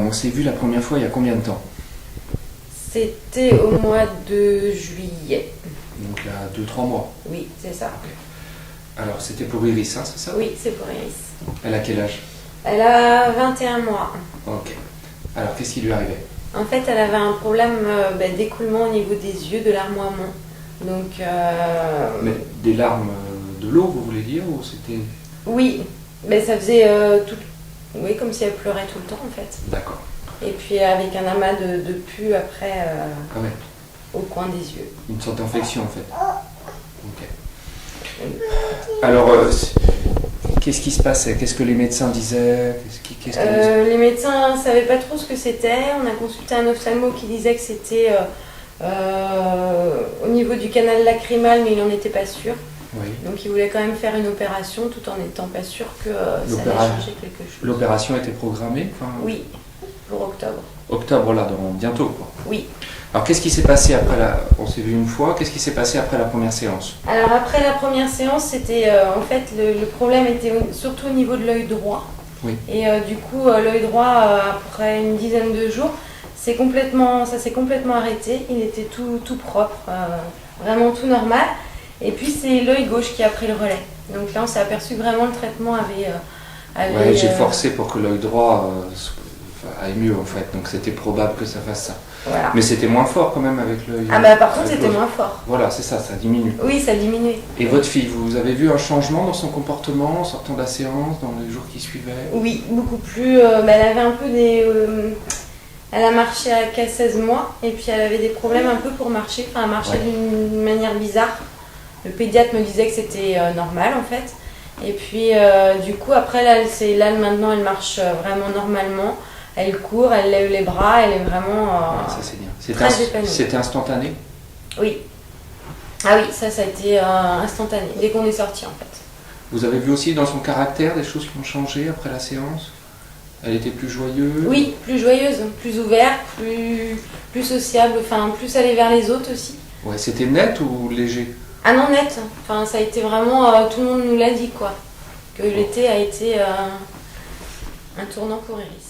on s'est vu la première fois il y a combien de temps? C'était au mois de juillet. Donc là, 2-3 mois. Oui, c'est ça. Ok. Alors, c'était pour Iris, hein, c'est ça? Oui, c'est pour Iris. Elle a quel âge? Elle a 21 mois. Ok. Alors, qu'est-ce qui lui arrivait? En fait, elle avait un problème d'écoulement au niveau des yeux, de larmoiement. Donc, Mais des larmes de l'eau, vous voulez dire, ou c'était... oui, mais ça faisait tout... Oui, comme si elle pleurait tout le temps, en fait. D'accord. Et puis avec un amas de pus après Ah ouais. au coin des yeux. Une sorte d'infection, en fait. Ok. Alors, qu'est-ce qui se passait? Qu'est-ce que les médecins disaient? Les médecins ne savaient pas trop ce que c'était. On a consulté un ophtalmo qui disait que c'était au niveau du canal lacrymal, mais il n'en était pas sûr. Oui. Donc il voulait quand même faire une opération tout en n'étant pas sûr que ça allait changer quelque chose. L'opération était programmée? Oui, pour octobre. Octobre, là, dans bientôt, quoi. Oui. Alors, qu'est-ce qui s'est passé après on s'est vu une fois, qu'est-ce qui s'est passé après la première séance? Alors après la première séance, c'était en fait le problème était surtout au niveau de l'œil droit. Oui. Et du coup, l'œil droit, après une dizaine de jours, ça s'est complètement arrêté. Il était tout propre, vraiment tout normal. Et puis c'est l'œil gauche qui a pris le relais. Donc là, on s'est aperçu que vraiment le traitement avait... Ouais, j'ai forcé pour que l'œil droit aille mieux, en fait. Donc c'était probable que ça fasse ça. Voilà. Mais c'était moins fort quand même avec l'œil. Ah bah par contre, c'était moins fort. Voilà, c'est ça diminue. Oui, ça a diminué. Et votre fille, vous avez vu un changement dans son comportement en sortant de la séance, dans les jours qui suivaient? Oui, beaucoup plus. Elle avait un peu des... elle a marché qu'à 16 mois et puis elle avait des problèmes un peu pour marcher. Enfin, elle marchait d'une manière bizarre. Le pédiatre me disait que c'était normal en fait. Et puis du coup, après, là maintenant, elle marche vraiment normalement. Elle court, elle lève les bras, elle est vraiment ça c'est bien. très épanouie. C'était instantané? Oui. Ah oui, ça a été instantané, dès qu'on est sorti en fait. Vous avez vu aussi dans son caractère des choses qui ont changé après la séance? Elle était plus joyeuse? Oui, plus joyeuse, plus ouverte, plus sociable, enfin plus aller vers les autres aussi. Ouais, c'était net ou léger? Ah non, net. Enfin, ça a été vraiment, tout le monde nous l'a dit quoi. Que l'été a été un tournant pour Iris.